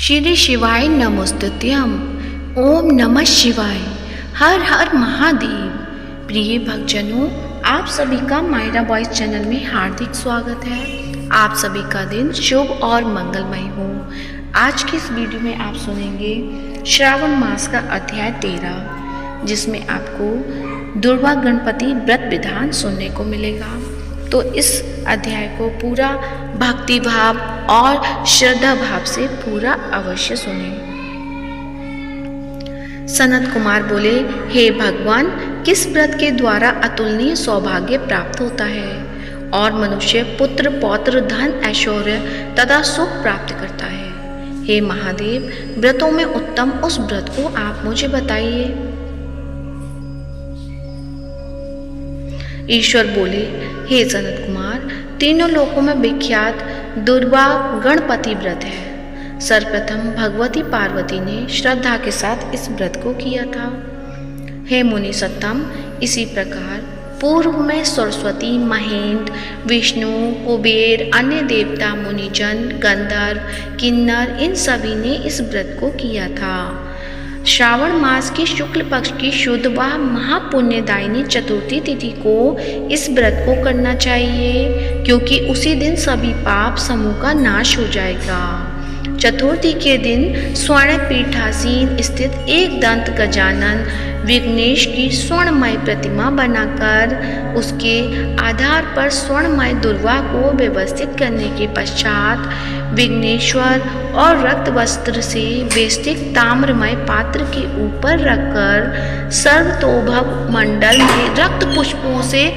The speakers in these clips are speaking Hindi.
श्री शिवाय नमोस्तुत्यम। ओम नमः शिवाय। हर हर महादेव। प्रिय भक्तजनों, आप सभी का मायरा वॉइस चैनल में हार्दिक स्वागत है। आप सभी का दिन शुभ और मंगलमय हो। आज की इस वीडियो में आप सुनेंगे श्रावण मास का अध्याय 13, जिसमें आपको दुर्वा गणपति व्रत विधान सुनने को मिलेगा। तो इस अध्याय को पूरा भक्ति भाव और श्रद्धा भाव से पूरा अवश्य सुने। सनत कुमार बोले, हे भगवान, किस व्रत के द्वारा अतुलनीय सौभाग्य प्राप्त होता है और मनुष्य पुत्र पौत्र धन ऐश्वर्य तथा सुख प्राप्त करता है? हे महादेव, व्रतों में उत्तम उस व्रत को आप मुझे बताइए। ईश्वर बोले, हे सनत कुमार, तीनों लोकों में विख्यात दुर्वा गणपति व्रत है। सर्वप्रथम भगवती पार्वती ने श्रद्धा के साथ इस व्रत को किया था। हे मुनि सत्तम, इसी प्रकार पूर्व में सरस्वती, महेंद्र, विष्णु, कुबेर, अन्य देवता, मुनिजन, गंधर्व, किन्नर, इन सभी ने इस व्रत को किया था। श्रावण मास की शुक्ल पक्ष की शुद्ध व महापुण्यदायिनी चतुर्थी तिथि को इस व्रत को करना चाहिए, क्योंकि उसी दिन सभी पाप समूह का नाश हो जाएगा। चतुर्थी के दिन स्वर्ण पीठासीन स्थित एक दंत गजानन विघ्नेश की स्वर्णमय प्रतिमा बनाकर उसके आधार पर स्वर्णमय दुर्वा को व्यवस्थित करने के पश्चात विघ्नेश्वर और रक्त वस्त्र से वेष्टित ताम्रमय पात्र के ऊपर रखकर सर्वतोभव मंडल में रक्त पुष्पों से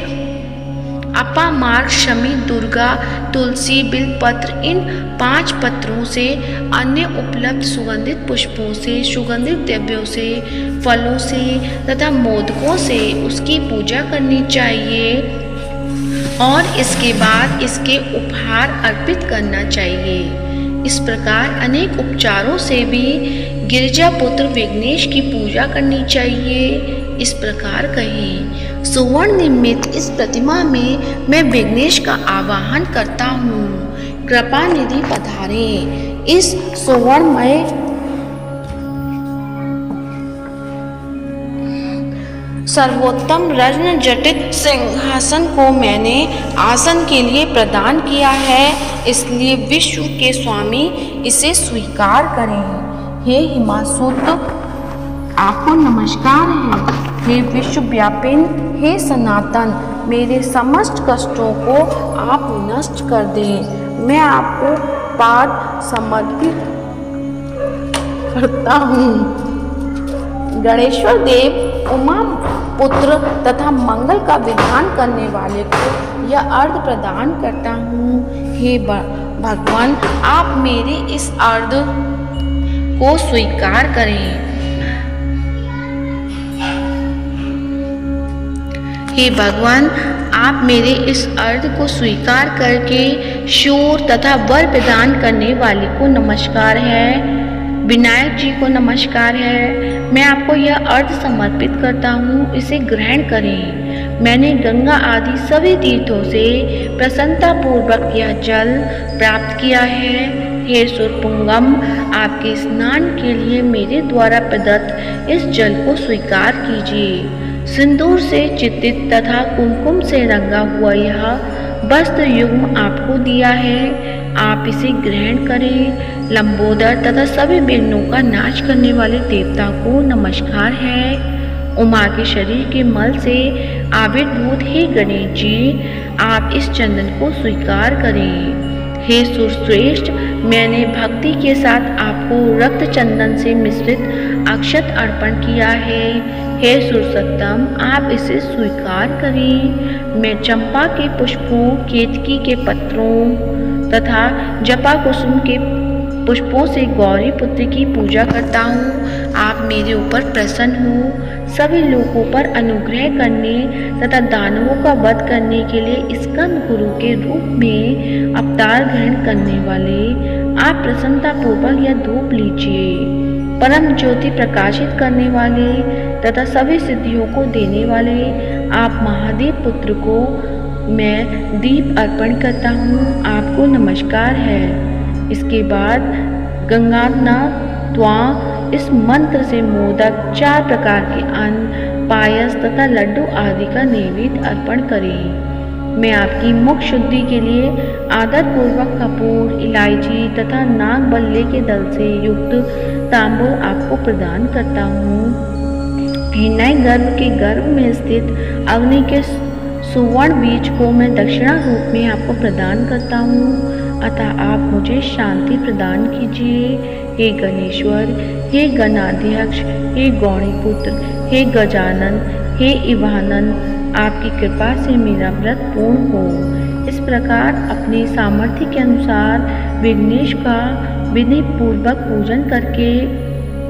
अपामार्ग, शमी, दुर्गा, तुलसी, बिलपत्र, इन 5 पत्रों से, अन्य उपलब्ध सुगंधित पुष्पों से, सुगंधित द्रव्यों से, फलों से तथा मोदकों से उसकी पूजा करनी चाहिए और इसके बाद इसके उपहार अर्पित करना चाहिए। इस प्रकार अनेक उपचारों से भी गिरिजा पुत्र विघ्नेश की पूजा करनी चाहिए। इस प्रकार कहें, सुवर्ण निर्मित इस प्रतिमा में मैं विघ्नेश का आवाहन करता हूँ। कृपा निधि पधारे। इस सुवर्णमय सर्वोत्तम रत्न जटित सिंहासन को मैंने आसन के लिए प्रदान किया है, इसलिए विश्व के स्वामी इसे स्वीकार करें। हे हिमासुत, आपको नमस्कार है। हे विश्वव्यापिन, हे सनातन, मेरे समस्त कष्टों को आप नष्ट कर दें। मैं आपको पाद समर्पित करता हूँ। गणेश्वर देव, उमा पुत्र तथा मंगल का विधान करने वाले को यह अर्घ प्रदान करता हूँ। हे भगवान, आप मेरे इस अर्घ को स्वीकार करें। हे भगवान, आप मेरे इस अर्घ को स्वीकार करके शूर तथा वर प्रदान करने वाले को नमस्कार है। विनायक जी को नमस्कार है। मैं आपको यह अर्घ समर्पित करता हूँ, इसे ग्रहण करें। मैंने गंगा आदि सभी तीर्थों से प्रसन्नता पूर्वक यह जल प्राप्त किया है। हे सुरपुंगम, आपके स्नान के लिए मेरे द्वारा प्रदत्त इस जल को स्वीकार कीजिए। सिंदूर से चित्तित तथा कुमकुम से रंगा हुआ यह वस्त्र युग्म आपको दिया है, आप इसे ग्रहण करें। लंबोदर तथा सभी विघ्नों का नाश करने वाले देवता को नमस्कार है। उमा के शरीर के मल से आविर्भूत हे गणेश जी, आप इस चंदन को स्वीकार करें। हे सुरश्रेष्ठ, मैंने भक्ति के साथ आपको रक्त चंदन से मिश्रित अक्षत अर्पण किया है। हे सुरसत्तम, आप इसे स्वीकार करें। मैं चंपा के पुष्पों, केतकी के पत्रों तथा जपा कुसुम के पुष्पों से गौरी पुत्र की पूजा करता हूँ। आप मेरे ऊपर प्रसन्न हो। सभी लोगों पर अनुग्रह करने तथा दानवों का वध करने के लिए स्कंद गुरु के रूप में अवतार ग्रहण करने वाले आप प्रसन्नता पूर्वक यह धूप लीजिए। परम ज्योति प्रकाशित करने वाले तथा सभी सिद्धियों को देने वाले आप महादेव पुत्र को मैं दीप अर्पण करता हूँ। आपको नमस्कार है। इसके बाद गंगाना त्वा इस मंत्र से मोदक, 4 प्रकार के अन्न, पायस तथा लड्डू आदि का नैवेद्य अर्पण करें। मैं आपकी मुख शुद्धि के लिए आदरपूर्वक कपूर, इलायची तथा नाग बल्ले के दल से युक्त तांबूल आपको प्रदान करता हूँ। हिरण्य गर्भ के गर्भ में स्थित अग्नि के सुवर्ण बीज को मैं दक्षिणा रूप में आपको प्रदान करता हूँ, अतः आप मुझे शांति प्रदान कीजिए। हे गणेश्वर, हे गणाध्यक्ष, हे गौणीपुत्र, हे गजानन, हे इवानन, आपकी कृपा से मेरा व्रत पूर्ण हो। इस प्रकार अपने सामर्थ्य के अनुसार विघ्नेश का विधि पूर्वक पूजन करके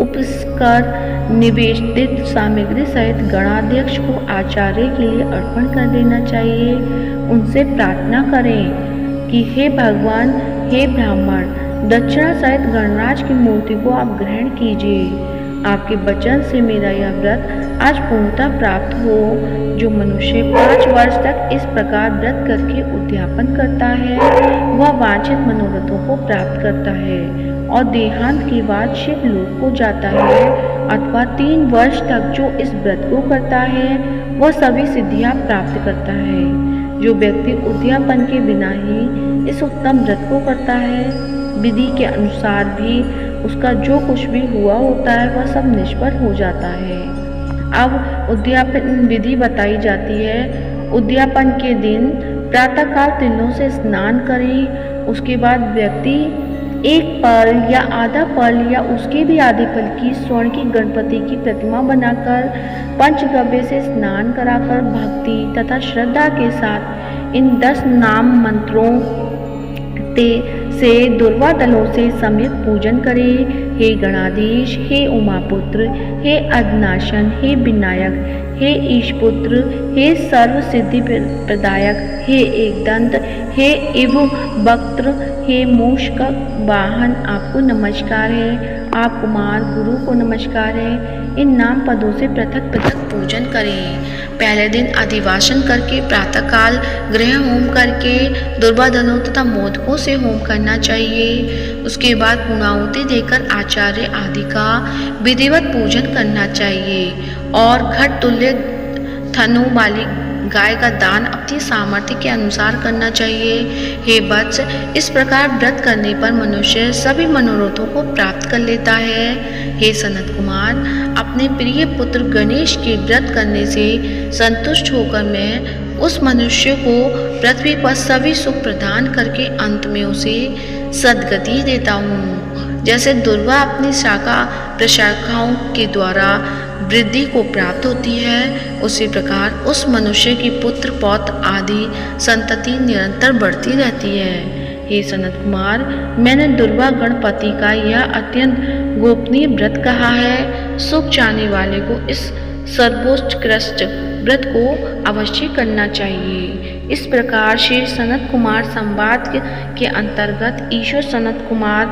उपस्कर निवेदित सामग्री सहित गणाध्यक्ष को आचार्य के लिए अर्पण कर देना चाहिए। उनसे प्रार्थना करें कि हे भगवान, हे ब्राह्मण, दक्षिणा सहित गणराज की मूर्ति को आप ग्रहण कीजिए। आपके वचन से मेरा यह व्रत आज पूर्णता प्राप्त हो। जो मनुष्य 5 वर्ष तक इस प्रकार व्रत करके उद्यापन करता है वह वांछित मनोरथों को प्राप्त करता है और देहांत के बाद शिवलोक को जाता है, अथवा 3 वर्ष तक जो इस व्रत को करता है वह सभी सिद्धियां प्राप्त करता है। जो व्यक्ति उद्यापन के बिना ही इस उत्तम व्रत को करता है, विधि के अनुसार भी उसका जो कुछ भी हुआ होता है वह सब निष्फल हो जाता है। अब उद्यापन विधि बताई जाती है। उद्यापन के दिन प्रातःकाल तिलों से स्नान करें। उसके बाद व्यक्ति 1 पल या आधा पल या उसके भी आधे पल की स्वर्ण की गणपति की प्रतिमा बनाकर पंचगव्य से स्नान कराकर भक्ति तथा श्रद्धा के साथ इन 10 नाम मंत्रों से दुर्वा दलों से समेत पूजन करें। हे गणाधीश, हे उमापुत्र, हे अग्नाशन, हे विनायक, हे ईशपुत्र, हे सर्व सिद्धि प्रदायक, हे एकदंत, हे इव वक्त्र, हे मूषक वाहन, आपको नमस्कार है। आप कुमार गुरु को नमस्कार है। इन नाम पदों से पृथक पृथक पूजन करें। पहले दिन अधिवासन करके प्रातःकाल गृह होम करके दुर्वा दलों तथा मोदकों से होम करना चाहिए। उसके बाद पूर्णाहुति देकर आचार्य आदि का विधिवत पूजन करना चाहिए और घट तुल्य थनु वाली गाय का दान अपनी सामर्थ्य के अनुसार करना चाहिए। हे वत्स, इस प्रकार व्रत करने पर मनुष्य सभी मनोरथों को प्राप्त कर लेता है। हे सनत कुमार, अपने प्रिय पुत्र गणेश के व्रत करने से संतुष्ट होकर मैं उस मनुष्य को पृथ्वी पर सभी सुख प्रदान करके अंत में उसे सद्गति देता हूँ। जैसे दुर्वा अपनी शाखा प्रशाखाओं के द्वारा वृद्धि को प्राप्त होती है, उसी प्रकार उस मनुष्य की पुत्र पौत्र आदि संतति निरंतर बढ़ती रहती है। हे सनत कुमार, मैंने दुर्वा गणपति का यह अत्यंत गोपनीय व्रत कहा है। सुख चाहने वाले को इस सर्वोत्कृष्ट व्रत को अवश्य करना चाहिए। इस प्रकार श्री सनत कुमार संवाद के अंतर्गत ईश्वर सनत कुमार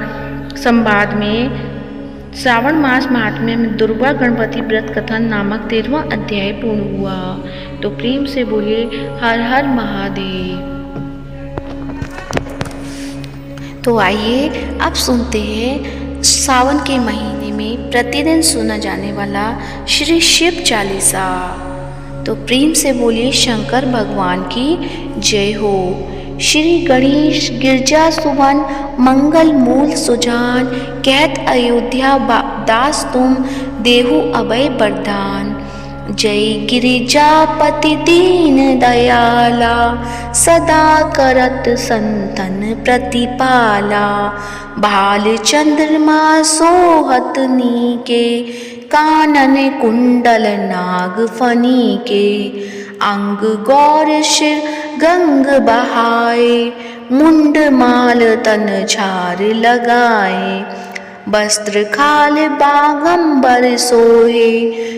संवाद में श्रावण मास महात्म्य में दुर्वा गणपति व्रत कथन नामक 13वां अध्याय पूर्ण हुआ। तो प्रेम से बोलिए हर हर महादेव। तो आइए अब सुनते हैं सावन के महीने में प्रतिदिन सुना जाने वाला श्री शिव चालीसा। तो प्रेम से बोलिए शंकर भगवान की जय हो। श्री गणेश गिरजा सुवन मंगल मूल सुजान, कहत अयोध्या दास तुम देहु अभय वरदान। जय गिरिजापति दीन दयाला, सदा करत संतन प्रतिपाला। भाल चंद्रमा सोहत नीके, कानन कुंडल नाग फनी के। अंग गौर शिर गंग बहाए, मुंड माल तन झार लगाए। वस्त्र खाल बागंबर सोहे,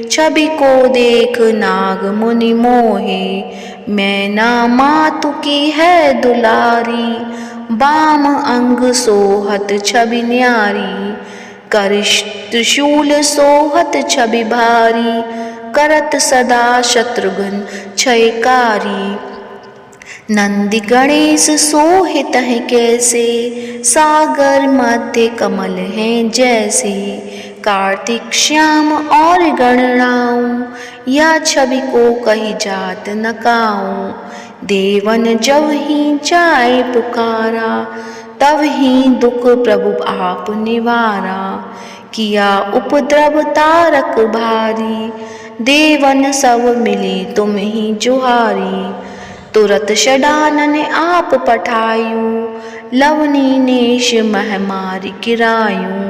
छवि को देख नाग मुनि मोहे। मैना मातु की है दुलारी, बाम अंग सोहत छवि न्यारी। कर त्रिशूल सोहत छवि भारी, करत सदा शत्रुघ्न क्षयकारी। नंदी गणेश सोहित है कैसे, सागर मध्य कमल हैं जैसे। कार्तिक श्याम और गणराऊं, या छवि को कही जात न काऊं। देवन जब ही चाहे पुकारा, तब ही दुख प्रभु आप निवारा। किया उपद्रव तारक भारी, देवन सब मिली तुम ही जुहारी। तुरत षडानन आप पठायूं, लवनी नेश महामारी गिरायूं।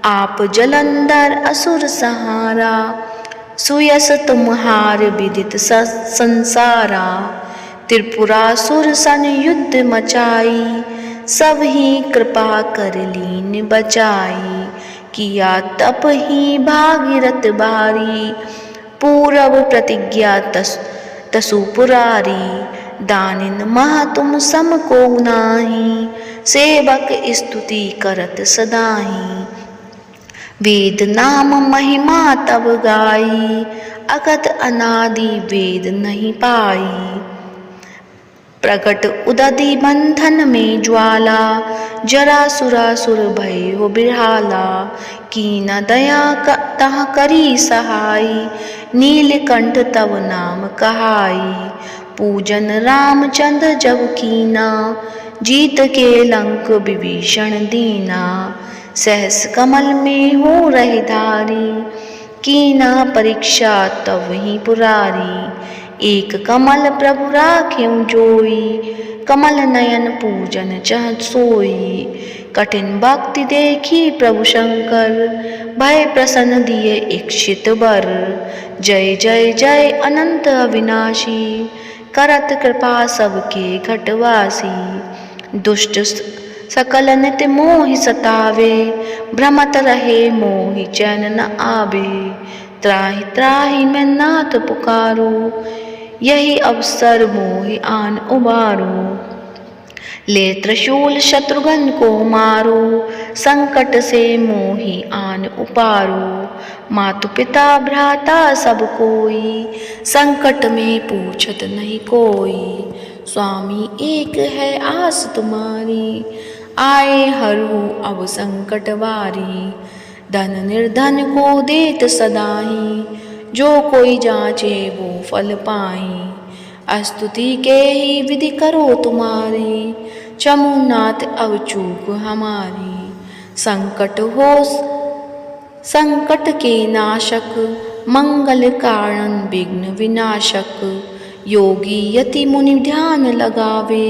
आप जलंधर असुर सहारा, सुयस तुम्हार विदित संसारा। त्रिपुरासुर सन युद्ध मचाई, सब ही कृपा कर लीन बचाई। किया तप ही भागीरथ भारी, पूरब प्रतिज्ञा तसु पुरारी। दानिन मह तुम सम को नाही, सेवक स्तुति करत सदाही। वेद नाम महिमा तब गाई, अगत अनादि वेद नहीं पाई। प्रकट उदधि बंधन में ज्वाला, जरा सुरासुर भय हो बिरहाला। कीन दया तह करी सहाई, नीलकंठ तव नाम कहाई। पूजन रामचंद्र जब कीना, जीत के लंक विभीषण दीना। सहस कमल में हो रहे धारी, कीना परीक्षा तब ही पुरारी। एक कमल प्रभु राख्यों जोई, कमल नयन पूजन चह सोई। कठिन भक्ति देखी प्रभु शंकर, भय प्रसन्न दिए इच्छित वर। जय जय जय अनंत अविनाशी, करत कृपा सबके घटवासी। दुष्ट सकल नित्य मोहि सतावे, भ्रमत रहे मोहि चैन न आवे। त्राहि त्राहि मैं नाथ पुकारो, यही अवसर मोहि आन उबारो। ले त्रिशूल शत्रुघ्न को मारो, संकट से मोहि आन उपारो। मातु पिता भ्राता सब कोई, संकट में पूछत नहीं कोई। स्वामी एक है आस तुम्हारी, आए हरू अब संकट वारी। धन निर्धन को देत सदाही, जो कोई जांचे वो फल पाई। स्तुति के ही विधि करो तुम्हारी, चमुनाथ अब चूक हमारी। संकट के नाशक, मंगल कारण विघ्न विनाशक। योगी यति मुनि ध्यान लगावे,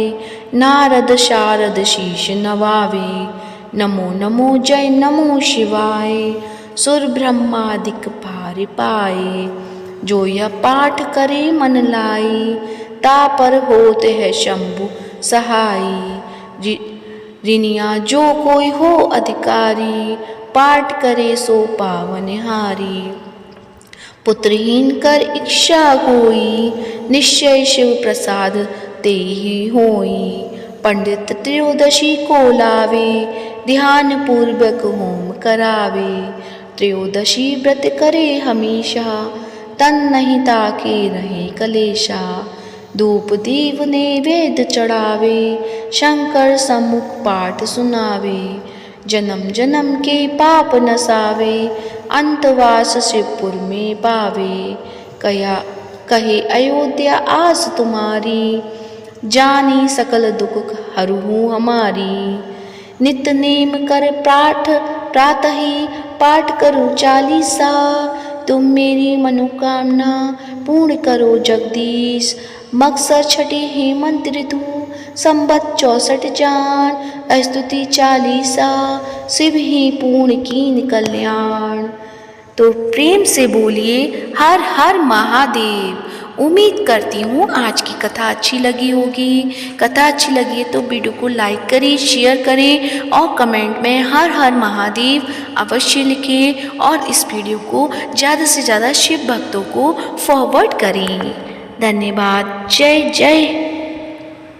नारद शारद शीश नवावे। नमो नमो जय नमो शिवाय, सुर ब्रह्मादिक पार पाए। जो यह पाठ करे मन लाई, तापर होते है शंभु सहाई। ऋनिया जो कोई हो अधिकारी, पाठ करे सो पावनहारी। पुत्रहीन कर इच्छा कोई, निश्चय शिव प्रसाद ते ही होई। पंडित त्रयोदशी को लावे, ध्यान पूर्वक होम करावे। त्रयोदशी व्रत करे हमेशा, तन नहीं ताके रहे कलेशा। धूप दीप नैवेद्य चढ़ावे, शंकर सम्मुख पाठ सुनावे। जन्म जन्म के पाप नसावे, अंतवास शिवपुर में पावे। कहे अयोध्या आस तुम्हारी, जानी सकल दुख हरू हमारी। नित नेम कर पाठ प्रातः ही, पाठ करो चालीसा। तुम मेरी मनोकामना पूर्ण करो जगदीश। मकसर छठे हेमंत ऋतु, संबत 64 जान। स्तुति चालीसा, शिव ही पूर्ण कीन कल्याण। तो प्रेम से बोलिए हर हर महादेव। उम्मीद करती हूँ आज की कथा अच्छी लगी होगी। कथा अच्छी लगी है तो वीडियो को लाइक करें, शेयर करें और कमेंट में हर हर महादेव अवश्य लिखें। और इस वीडियो को ज़्यादा से ज़्यादा शिव भक्तों को फॉरवर्ड करें। धन्यवाद। जय जय।